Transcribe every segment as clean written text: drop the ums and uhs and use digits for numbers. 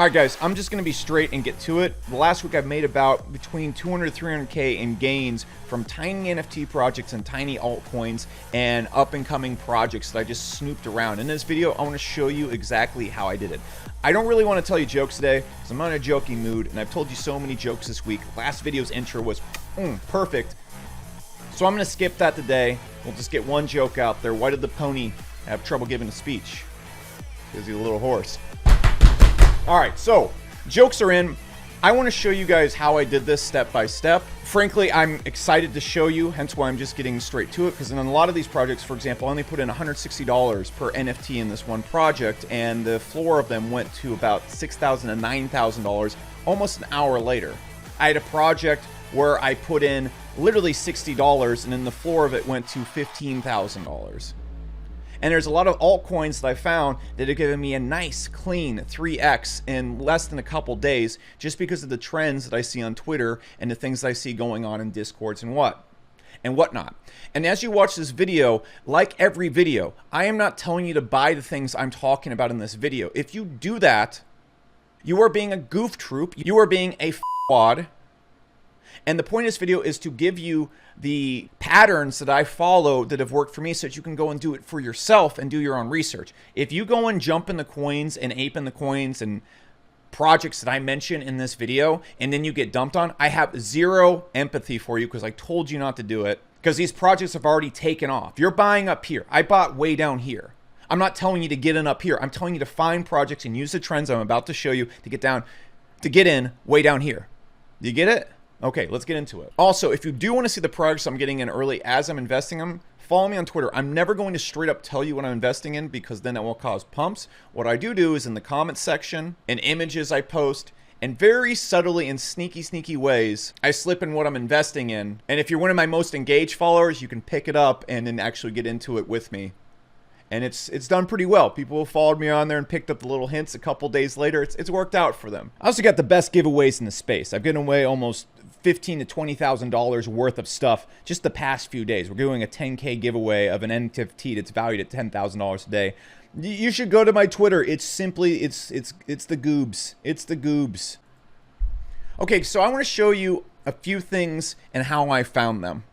All right, guys, I'm just going to be straight and get to it. The last week I've made about between 200 to 300K in gains from tiny NFT projects and tiny altcoins and up-and-coming projects that I just snooped around. In this video, I want to show you exactly how I did it. I don't really want to tell you jokes today because I'm not in a joking mood, and I've told you so many jokes this week. Last video's intro was perfect. So I'm going to skip that today. We'll just get one joke out there. Why did the pony have trouble giving a speech? Because he's a little horse. All right, so jokes are in. I want to show you guys how I did this step by step. Frankly, I'm excited to show you, hence why I'm just getting straight to it, because in a lot of these projects, for example, I only put in $160 per NFT in this one project, and the floor of them went to about $6,000 to $9,000 almost an hour later. I had a project where I put in literally $60, and then the floor of it went to $15,000. And there's a lot of altcoins that I found that have given me a nice, clean 3x in less than a couple days just because of the trends that I see on Twitter and the things that I see going on in Discords and whatnot. And as you watch this video, like every video, I am not telling you to buy the things I'm talking about in this video. If you do that, you are being a goof troop. You are being a f***wad. And the point of this video is to give you the patterns that I follow that have worked for me so that you can go and do it for yourself and do your own research. If you go and jump in the coins and ape in the coins and projects that I mention in this video and then you get dumped on, I have zero empathy for you because I told you not to do it because these projects have already taken off. You're buying up here. I bought way down here. I'm not telling you to get in up here. I'm telling you to find projects and use the trends I'm about to show you to get in way down here. Do you get it? Okay, let's get into it. Also, if you do want to see the projects I'm getting in early as I'm investing them, follow me on Twitter. I'm never going to straight up tell you what I'm investing in because then it will cause pumps. What I do is in the comments section, in images I post, and very subtly in sneaky ways, I slip in what I'm investing in. And if you're one of my most engaged followers, you can pick it up and then actually get into it with me. And it's done pretty well. People have followed me on there and picked up the little hints a couple days later. It's worked out for them. I also got the best giveaways in the space. I've given away almost $15,000 to $20,000 worth of stuff just the past few days. We're doing a 10K giveaway of an NFT that's valued at $10,000 today. You should go to my Twitter. It's simply, it's the goobs. It's the goobs. Okay, so I want to show you a few things and how I found them.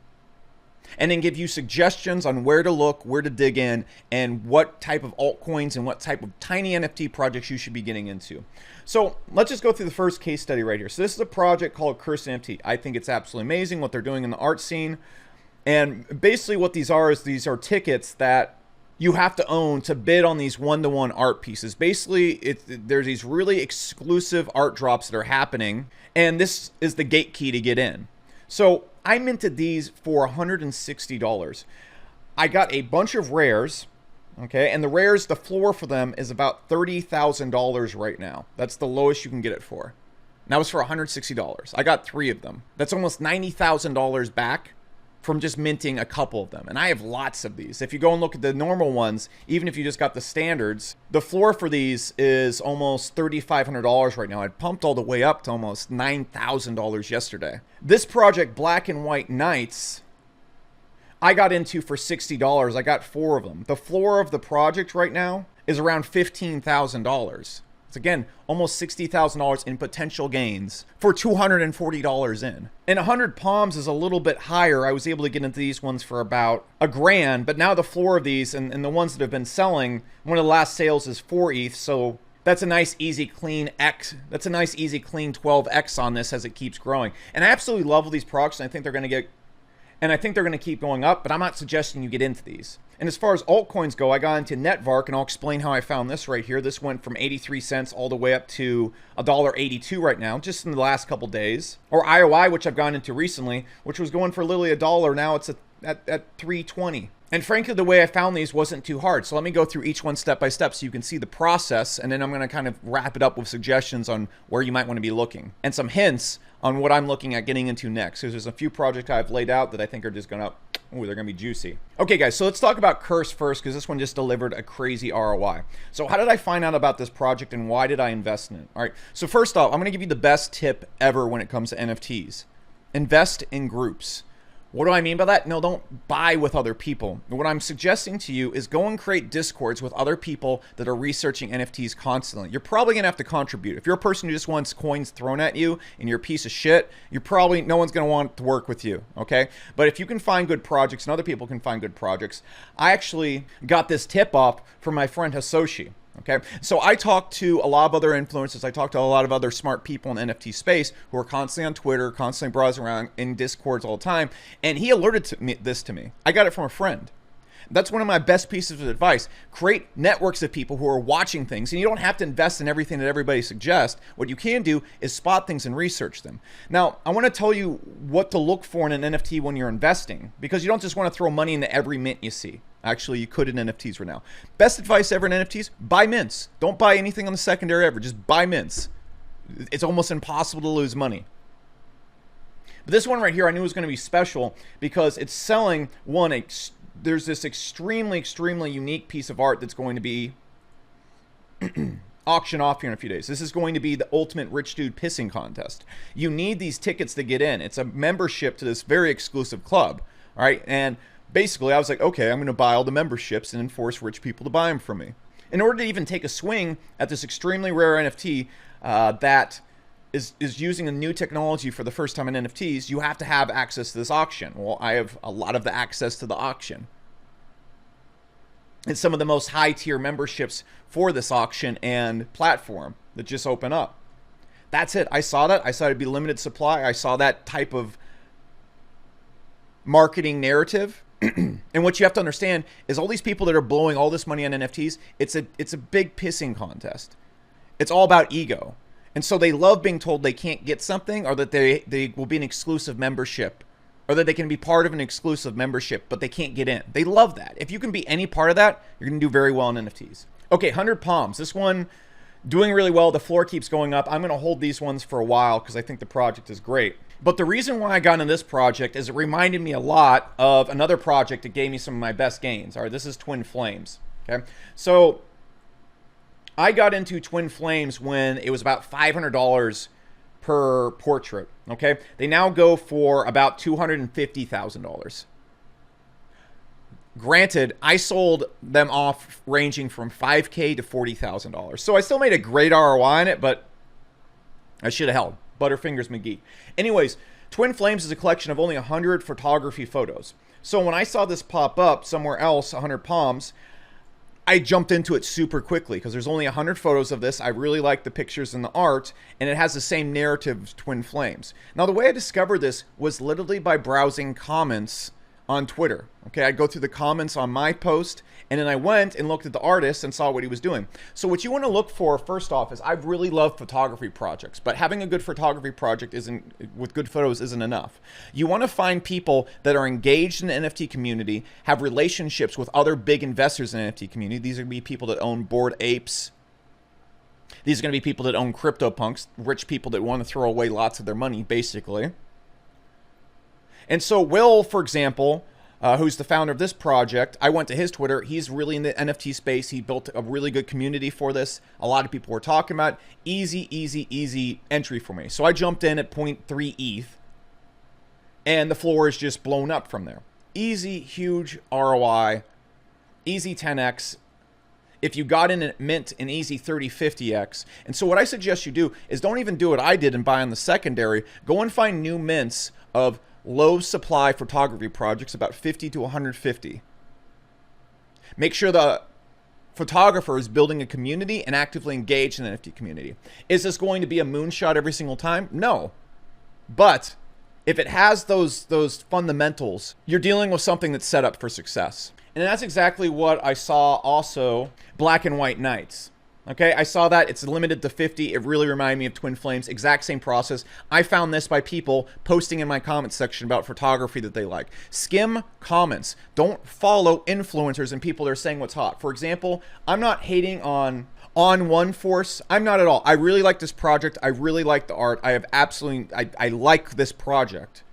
And then give you suggestions on where to look, where to dig in, and what type of altcoins and what type of tiny NFT projects you should be getting into. So let's just go through the first case study right here. So this is a project called Cursed NFT. I think it's absolutely amazing what they're doing in the art scene. And basically what these are is these are tickets that you have to own to bid on these one-to-one art pieces. Basically, there's these really exclusive art drops that are happening, and this is the gate key to get in. So I minted these for $160. I got a bunch of rares, okay, and the rares, the floor for them is about $30,000 right now. That's the lowest you can get it for. And that was for $160. I got 3 of them. That's almost $90,000 back from just minting a couple of them. And I have lots of these. If you go and look at the normal ones, even if you just got the standards, the floor for these is almost $3,500 right now. It pumped all the way up to almost $9,000 yesterday. This project, Black and White Knights, I got into for $60. I got 4 of them. The floor of the project right now is around $15,000. It's again almost $60,000 in potential gains for $240 in. And 100 palms is a little bit higher. I was able to get into these ones for about $1,000, but now the floor of these and the ones that have been selling, one of the last sales is 4 ETH, so that's a nice easy clean X. That's a nice easy clean 12X on this as it keeps growing. And I absolutely love these products, and I think they're going to keep going up, but I'm not suggesting you get into these. And as far as altcoins go, I got into Netvark, and I'll explain how I found this right here. This went from 83 cents all the way up to $1.82 right now, just in the last couple days. Or IOI, which I've gone into recently, which was going for literally $1. Now it's at $3.20. And frankly, the way I found these wasn't too hard. So let me go through each one step by step so you can see the process, and then I'm going to kind of wrap it up with suggestions on where you might want to be looking and some hints on what I'm looking at getting into next. Because there's a few projects I've laid out that I think are just going to, they're going to be juicy. Okay, guys, so let's talk about Curse first, because this one just delivered a crazy ROI. So how did I find out about this project and why did I invest in it? All right, so first off, I'm going to give you the best tip ever when it comes to NFTs. Invest in groups. What do I mean by that? No, don't buy with other people. What I'm suggesting to you is go and create discords with other people that are researching NFTs constantly. You're probably going to have to contribute. If you're a person who just wants coins thrown at you and you're a piece of shit, no one's going to want to work with you, okay? But if you can find good projects and other people can find good projects, I actually got this tip off from my friend Hisoshi. Okay, so I talk to a lot of other influencers. I talk to a lot of other smart people in the NFT space who are constantly on Twitter, constantly browsing around in Discords all the time. And he alerted this to me. I got it from a friend. That's one of my best pieces of advice. Create networks of people who are watching things, and you don't have to invest in everything that everybody suggests. What you can do is spot things and research them. Now, I want to tell you what to look for in an NFT when you're investing, because you don't just want to throw money into every mint you see. Actually, you could in NFTs right now. Best advice ever in NFTs, buy mints. Don't buy anything on the secondary ever, just buy mints. It's almost impossible to lose money. But this one right here I knew was going to be special because it's selling there's this extremely unique piece of art that's going to be auctioned off here in a few days. This is going to be the ultimate rich dude pissing contest. You need these tickets to get in. It's a membership to this very exclusive club, all right? And basically, I was like, okay, I'm going to buy all the memberships and force rich people to buy them from me. In order to even take a swing at this extremely rare NFT that is using a new technology for the first time in NFTs, you have to have access to this auction. Well, I have a lot of the access to the auction. And some of the most high-tier memberships for this auction and platform that just open up. That's it. I saw that. I saw it'd be limited supply. I saw that type of marketing narrative. And what you have to understand is all these people that are blowing all this money on NFTs, it's a big pissing contest. It's all about ego. And so they love being told they can't get something, or that they will be an exclusive membership, or that they can be part of an exclusive membership, but they can't get in. They love that. If you can be any part of that, you're going to do very well in NFTs. Okay, 100 Palms. This one doing really well. The floor keeps going up. I'm going to hold these ones for a while because I think the project is great. But the reason why I got into this project is it reminded me a lot of another project that gave me some of my best gains. All right, this is Twin Flames. Okay, so I got into Twin Flames when it was about $500 per portrait. Okay, they now go for about $250,000. Granted, I sold them off ranging from $5K to $40,000. So I still made a great ROI on it, but I should have held. Butterfingers McGee. Anyways, Twin Flames is a collection of only 100 photography photos. So when I saw this pop up somewhere else, 100 Palms, I jumped into it super quickly because there's only 100 photos of this. I really like the pictures and the art, and it has the same narrative as Twin Flames. Now, the way I discovered this was literally by browsing comments on Twitter. Okay, I'd go through the comments on my post, and then I went and looked at the artist and saw what he was doing. So what you want to look for first off is, I really love photography projects, but having a good photography project with good photos isn't enough. You want to find people that are engaged in the NFT community, have relationships with other big investors in the NFT community. These are going to be people that own Bored Apes. These are going to be people that own CryptoPunks, rich people that want to throw away lots of their money, basically. And so Will, for example, who's the founder of this project, I went to his Twitter. He's really in the NFT space. He built a really good community for this. A lot of people were talking about it. Easy entry for me. So I jumped in at 0.3 ETH, and the floor is just blown up from there. Easy, huge ROI, easy 10x. If you got in at mint, an easy 30, 50x. And so what I suggest you do is don't even do what I did and buy on the secondary. Go and find new mints of low supply photography projects, about 50 to 150. Make sure the photographer is building a community and actively engaged in the NFT community. Is this going to be a moonshot every single time? No. But if it has those fundamentals, you're dealing with something that's set up for success. And that's exactly what I saw also Black and White Nights. Okay, I saw that. It's limited to 50. It really reminded me of Twin Flames. Exact same process. I found this by people posting in my comment section about photography that they like. Skim comments. Don't follow influencers and people that are saying what's hot. For example, I'm not hating on One Force. I'm not at all. I really like this project. I really like the art. I like this project.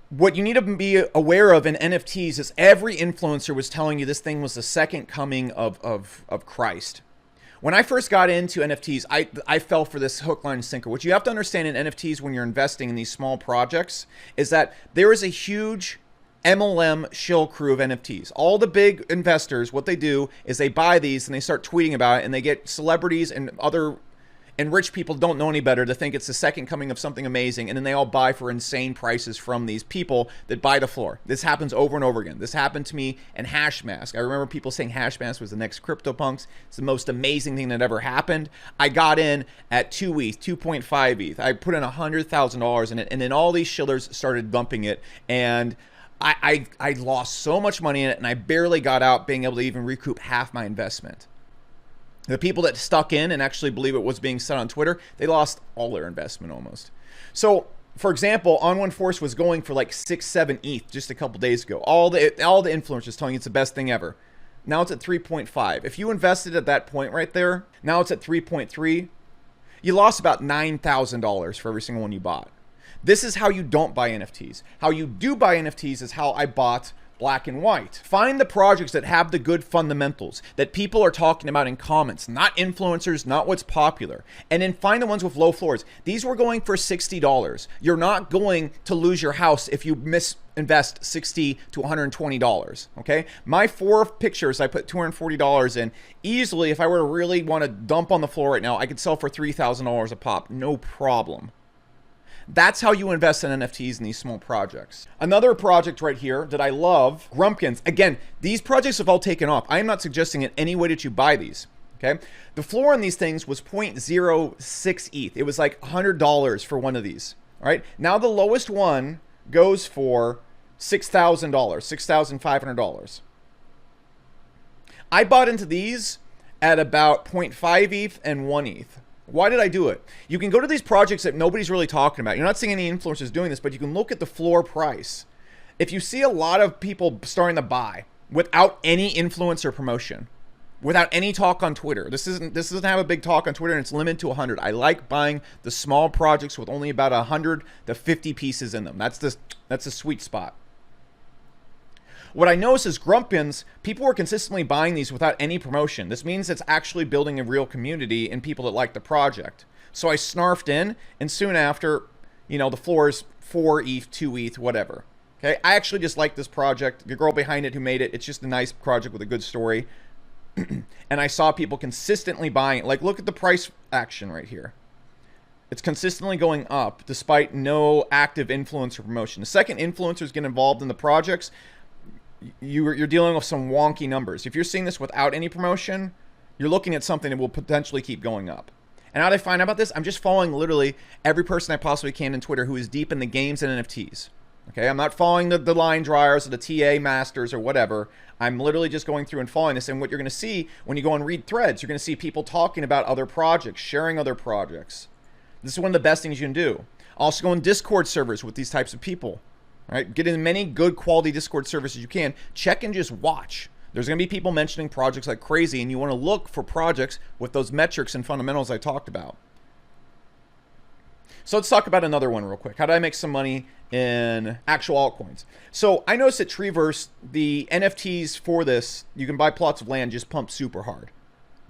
What you need to be aware of in NFTs is every influencer was telling you this thing was the second coming of Christ. When I first got into NFTs, I fell for this hook, line, and sinker. What you have to understand in NFTs when you're investing in these small projects is that there is a huge MLM shill crew of NFTs. All the big investors, what they do is they buy these and they start tweeting about it, and they get celebrities and other and rich people don't know any better to think it's the second coming of something amazing, and then they all buy for insane prices from these people that buy the floor. This happens over and over again. This happened to me in Hashmask. I remember people saying Hashmask was the next CryptoPunks. It's the most amazing thing that ever happened. I got in at 2 ETH, 2.5 ETH. I put in $100,000 in it, and then all these shillers started dumping it, and I lost so much money in it, and I barely got out being able to even recoup half my investment. The people that stuck in and actually believe it was being said on Twitter, they lost all their investment almost. So, for example, On One Force was going for like 6, 7 ETH just a couple days ago. All the influencers telling you it's the best thing ever. Now it's at 3.5. If you invested at that point right there, now it's at 3.3. You lost about $9,000 for every single one you bought. This is how you don't buy NFTs. How you do buy NFTs is how I bought Black and White. Find the projects that have the good fundamentals that people are talking about in comments, not influencers, not what's popular. And then find the ones with low floors. These were going for $60. You're not going to lose your house if you misinvest $60 to $120, okay? My 4 pictures, I put $240 in. Easily, if I were to really want to dump on the floor right now, I could sell for $3,000 a pop, no problem. That's how you invest in NFTs in these small projects. Another project right here that I love, Grumpkins. Again, these projects have all taken off. I am not suggesting in any way that you buy these, okay? The floor on these things was 0.06 ETH. It was like $100 for one of these, all right? Now the lowest one goes for $6,000, $6,500. I bought into these at about 0.5 ETH and 1 ETH. Why did I do it? You can go to these projects that nobody's really talking about. You're not seeing any influencers doing this, but you can look at the floor price. If you see a lot of people starting to buy without any influencer promotion, without any talk on Twitter, this doesn't have a big talk on Twitter, and it's limited to 100. I like buying the small projects with only about 100 to 50 pieces in them. That's the sweet spot. What I noticed is Grumpkins, people were consistently buying these without any promotion. This means it's actually building a real community and people that like the project. So I snarfed in, and soon after, you know, the floor is 4 ETH, 2 ETH, whatever. Okay, I actually just like this project. The girl behind it who made it, it's just a nice project with a good story. And I saw people consistently buying it. Like, look at the price action right here. It's consistently going up despite no active influencer promotion. The second influencers get involved in the projects, you're dealing with some wonky numbers. If you're seeing this without any promotion, you're looking at something that will potentially keep going up. And how did I find out about this? I'm just following literally every person I possibly can on Twitter who is deep in the games and NFTs. Okay, I'm not following the line dryers or the TA masters or whatever. I'm literally just going through and following this. And what you're going to see when you go and read threads, you're going to see people talking about other projects, sharing other projects. This is one of the best things you can do. Also go in Discord servers with these types of people. Right? Get in many good quality Discord services you can. Check and just watch. There's going to be people mentioning projects like crazy, and you want to look for projects with those metrics and fundamentals I talked about. So let's talk about another one real quick. How did I make some money in actual altcoins? So I noticed at Treeverse, the NFTs for this, you can buy plots of land, just pump super hard.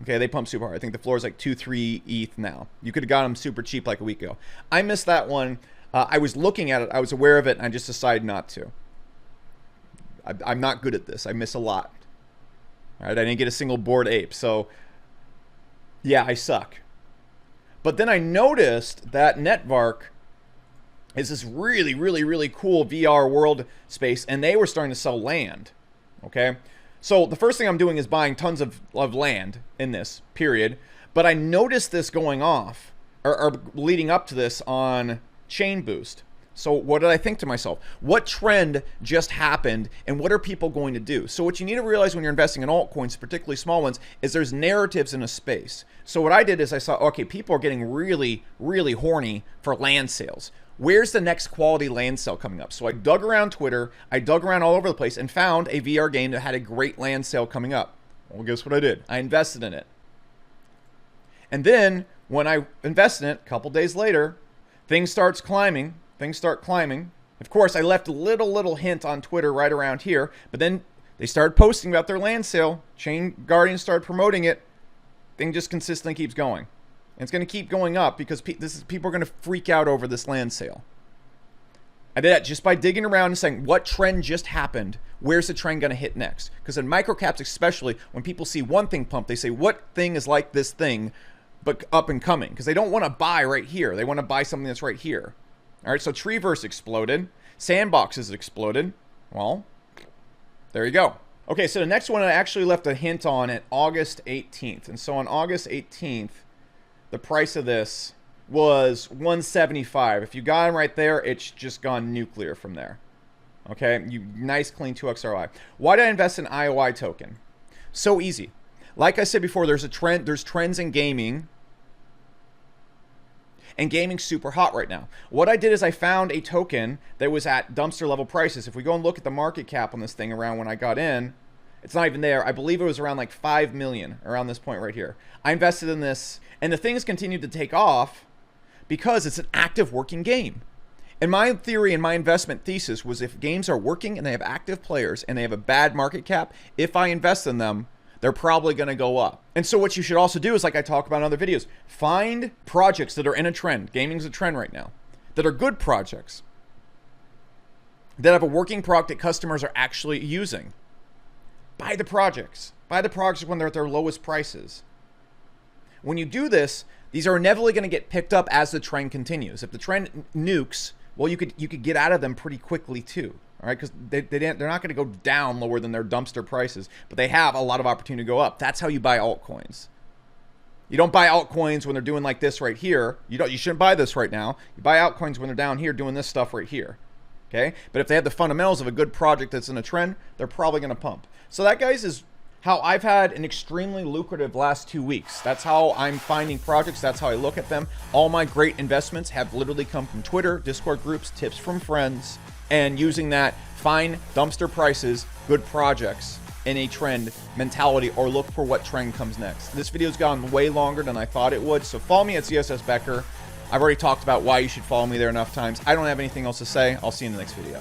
Okay, they pump super hard. I think the floor is like 2-3 ETH now. You could have got them super cheap like a week ago. I missed that one. I was looking at it, I was aware of it, and I just decided not to. I'm not good at this. I miss a lot. All right, I didn't get a single bored ape, so yeah, I suck. But then I noticed that Netvark is this really cool VR world space, and they were starting to sell land. Okay, so the first thing I'm doing is buying tons of land in this period. But I noticed this going off, or leading up to this on Chain Boost. So what did I think to myself? What trend just happened, and what are people going to do? So what you need to realize when you're investing in altcoins, particularly small ones, is there's narratives in a space. So what I did is I saw, okay, people are getting really horny for land sales. Where's the next quality land sale coming up? So I dug around Twitter, I dug around all over the place, and found a VR game that had a great land sale coming up. Well, guess what I did? I invested in it. And then when I invested in it, a couple days later, things start climbing. Of course, I left a little hint on Twitter right around here, but then they started posting about their land sale. Chain Guardian started promoting it. thing just consistently keeps going. And it's going to keep going up because people are going to freak out over this land sale. I did that just by digging around and saying, what trend just happened? Where's the trend going to hit next? Because in microcaps especially, when people see one thing pump, they say, what thing is like this thing, but up and coming? Because they don't want to buy right here. They want to buy something that's right here. All right, so Treeverse exploded. Sandboxes exploded. Well, there you go. Okay, so the next one I actually left a hint on at August 18th. And so on August 18th, the price of this was 175. If you got him right there, it's just gone nuclear from there. Okay, you nice clean 2x ROI. Why did I invest in IOI token? So easy. Like I said before, there's trends in gaming. And gaming's super hot right now. What I did is I found a token that was at dumpster level prices. If we go and look at the market cap on this thing around when I got in, it's not even there. I believe it was around like 5 million around this point right here. I invested in this, and the thing's continued to take off because it's an active working game. And my theory and my investment thesis was if games are working and they have active players and they have a bad market cap, if I invest in them, they're probably going to go up. And so what you should also do is, like I talk about in other videos, find projects that are in a trend. Gaming's a trend right now. That are good projects. That have a working product that customers are actually using. Buy the projects. Buy the projects when they're at their lowest prices. When you do this, these are inevitably going to get picked up as the trend continues. If the trend nukes, well, you could get out of them pretty quickly too. All right, because they're not going to go down lower than their dumpster prices, but they have a lot of opportunity to go up. That's how you buy altcoins. You don't buy altcoins when they're doing like this right here. You shouldn't buy this right now. You buy altcoins when they're down here doing this stuff right here. Okay, but if they have the fundamentals of a good project that's in a trend, they're probably going to pump. So that, guys, is how I've had an extremely lucrative last 2 weeks. That's how I'm finding projects. That's how I look at them. All my great investments have literally come from Twitter, Discord groups, tips from friends, and using that, find dumpster prices, good projects in a trend mentality, or look for what trend comes next. This video's gone way longer than I thought it would, so follow me at CSS Becker. I've already talked about why you should follow me there enough times. I don't have anything else to say. I'll see you in the next video.